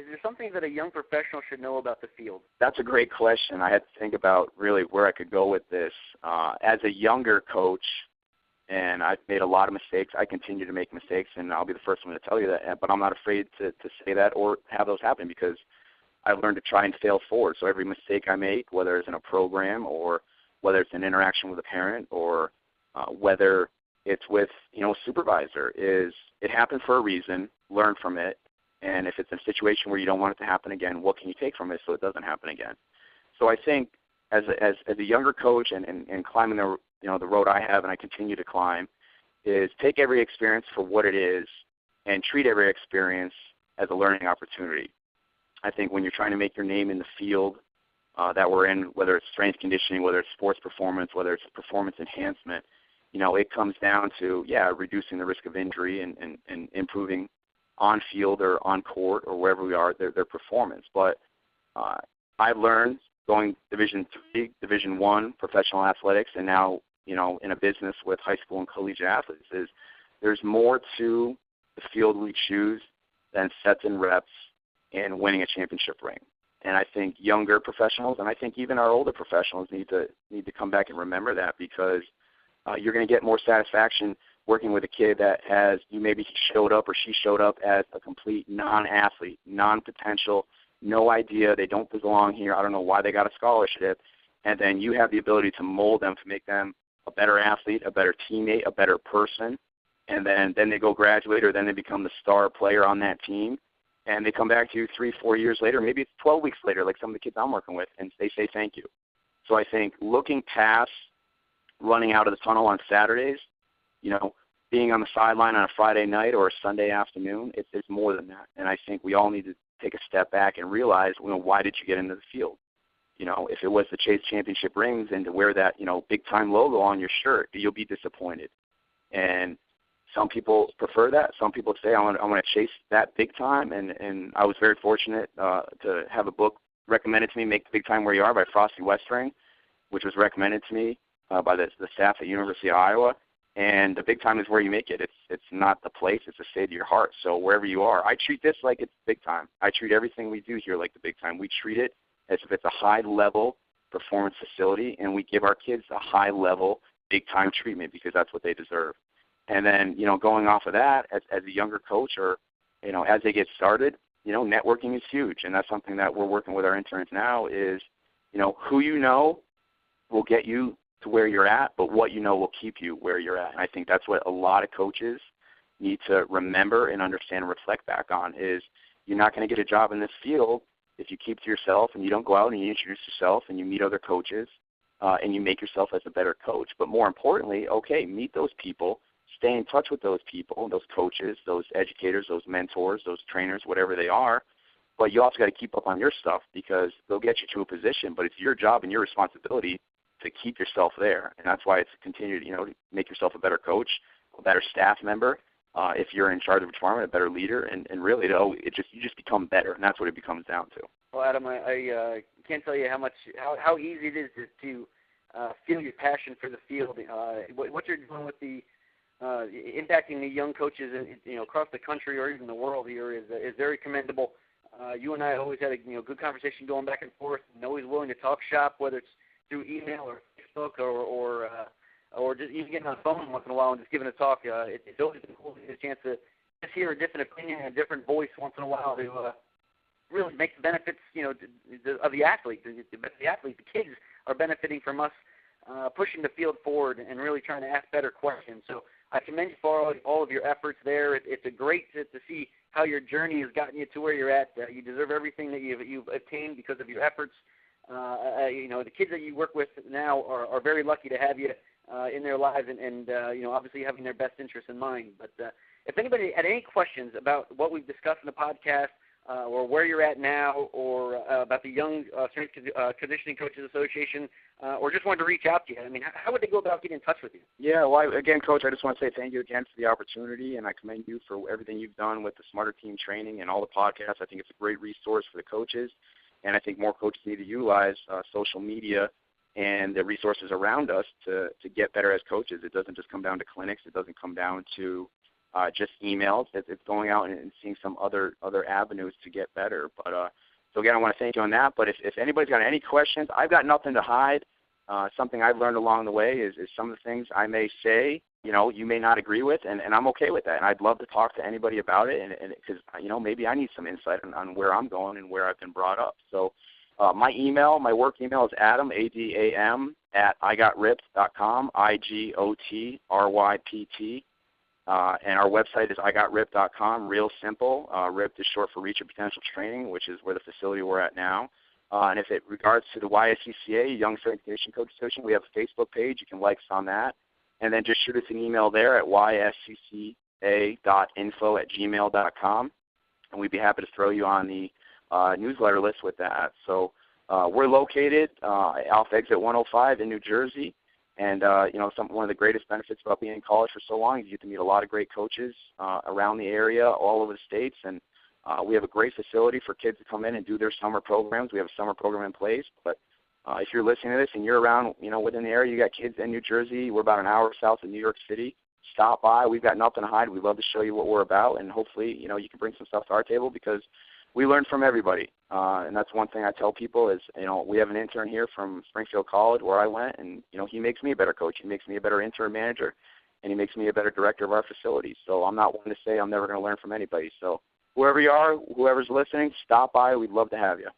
Is there something that a young professional should know about the field? That's a great question. I had to think about really where I could go with this. As a younger coach, and I've made a lot of mistakes. I continue to make mistakes, and I'll be the first one to tell you that. But I'm not afraid to say that or have those happen because I've learned to try and fail forward. So every mistake I make, whether it's in a program or whether it's an interaction with a parent or whether it's with a supervisor, is it happened for a reason. Learn from it, and if it's a situation where you don't want it to happen again, what can you take from it so it doesn't happen again? So I think as a younger coach and climbing the road I have and I continue to climb, is take every experience for what it is and treat every experience as a learning opportunity. I think when you're trying to make your name in the field that we're in, whether it's strength conditioning, whether it's sports performance, whether it's performance enhancement, it comes down to, reducing the risk of injury and improving on field or on court or wherever we are, their performance. But I've learned going Division III, Division I, professional athletics, and now, in a business with high school and collegiate athletes, is there's more to the field we choose than sets and reps and winning a championship ring. And I think younger professionals, and I think even our older professionals need to come back and remember that, because you're going to get more satisfaction working with a kid that maybe he showed up or she showed up as a complete non-athlete, non-potential, no idea, they don't belong here, I don't know why they got a scholarship, and then you have the ability to mold them to make them a better athlete, a better teammate, a better person, and then they go graduate or then they become the star player on that team, and they come back to you 3-4 years later, maybe it's 12 weeks later, like some of the kids I'm working with, and they say thank you. So I think looking past running out of the tunnel on Saturdays, being on the sideline on a Friday night or a Sunday afternoon, it's more than that. And I think we all need to take a step back and realize, why did you get into the field? If it was to chase championship rings and to wear that, big-time logo on your shirt, you'll be disappointed. And some people prefer that. Some people say, I want to chase that big time. And I was very fortunate to have a book recommended to me, Make the Big Time Where You Are by Frosty Westring, which was recommended to me by the staff at University of Iowa. And the big time is where you make it. It's not the place, it's the state of your heart. So wherever you are, I treat this like it's big time. I treat everything we do here like the big time. We treat it as if it's a high-level performance facility, and we give our kids a high-level, big-time treatment because that's what they deserve. And then, going off of that, as a younger coach or, as they get started, networking is huge. And that's something that we're working with our interns now is, who will get you to where you're at, but what will keep you where you're at. And I think that's what a lot of coaches need to remember and understand and reflect back on is you're not going to get a job in this field if you keep to yourself and you don't go out and you introduce yourself and you meet other coaches and you make yourself as a better coach. But more importantly, meet those people, stay in touch with those people, those coaches, those educators, those mentors, those trainers, whatever they are. But you also got to keep up on your stuff because they'll get you to a position, but it's your job and your responsibility to keep yourself there. And that's why it's continued, to make yourself a better coach, a better staff member. If you're in charge of a department, a better leader, and really, you just become better, and that's what it becomes down to. Well, Adam, I can't tell you how easy it is to feel your passion for the field. What you're doing with the impacting the young coaches, across the country or even the world here is very commendable. You and I always had a good conversation going back and forth, and always willing to talk shop, whether it's through email or Facebook or just even getting on the phone once in a while and just giving a talk. It's always been cool to get a chance to just hear a different opinion and a different voice once in a while to really make the benefits, of the athlete. The kids are benefiting from us pushing the field forward and really trying to ask better questions. So I commend you for all of your efforts there. It's a great to see how your journey has gotten you to where you're at. You deserve everything that you've attained because of your efforts. The kids that you work with now are very lucky to have you in their lives and obviously having their best interests in mind. But if anybody had any questions about what we've discussed in the podcast or where you're at now or about the Young Strength Conditioning Coaches Association or just wanted to reach out to you, how would they go about getting in touch with you? Yeah, well, again, Coach, I just want to say thank you again for the opportunity, and I commend you for everything you've done with the Smarter Team training and all the podcasts. I think it's a great resource for the coaches. And I think more coaches need to utilize social media and the resources around us to get better as coaches. It doesn't just come down to clinics. It doesn't come down to, just emails. It's going out and seeing some other avenues to get better. But so again, I want to thank you on that. But if anybody's got any questions, I've got nothing to hide. Something I've learned along the way is some of the things I may say, you may not agree with, and I'm okay with that. And I'd love to talk to anybody about it, and because maybe I need some insight on where I'm going and where I've been brought up. So my work email is Adam, ADAM, at IGotRipped.com, IGOTRYPT. And our website is IGotRipped.com, real simple. RIPPed is short for Reach Your Potential Training, which is where the facility we're at now. And if it regards to the YSCCA, Young Strength Conditioning Coach Association, we have a Facebook page. You can like us on that. And then just shoot us an email there at yscca.info@gmail.com, and we'd be happy to throw you on the newsletter list with that. So we're located off exit 105 in New Jersey. And, one of the greatest benefits about being in college for so long is you get to meet a lot of great coaches around the area, all over the states. And we have a great facility for kids to come in and do their summer programs. We have a summer program in place. But if you're listening to this and you're around, within the area, you got kids in New Jersey. We're about an hour south of New York City. Stop by. We've got nothing to hide. We'd love to show you what we're about. And hopefully, you can bring some stuff to our table because we learn from everybody. And that's one thing I tell people is, we have an intern here from Springfield College where I went, and, he makes me a better coach. He makes me a better intern manager, and he makes me a better director of our facilities. So I'm not one to say I'm never going to learn from anybody. So whoever you are, whoever's listening, stop by. We'd love to have you.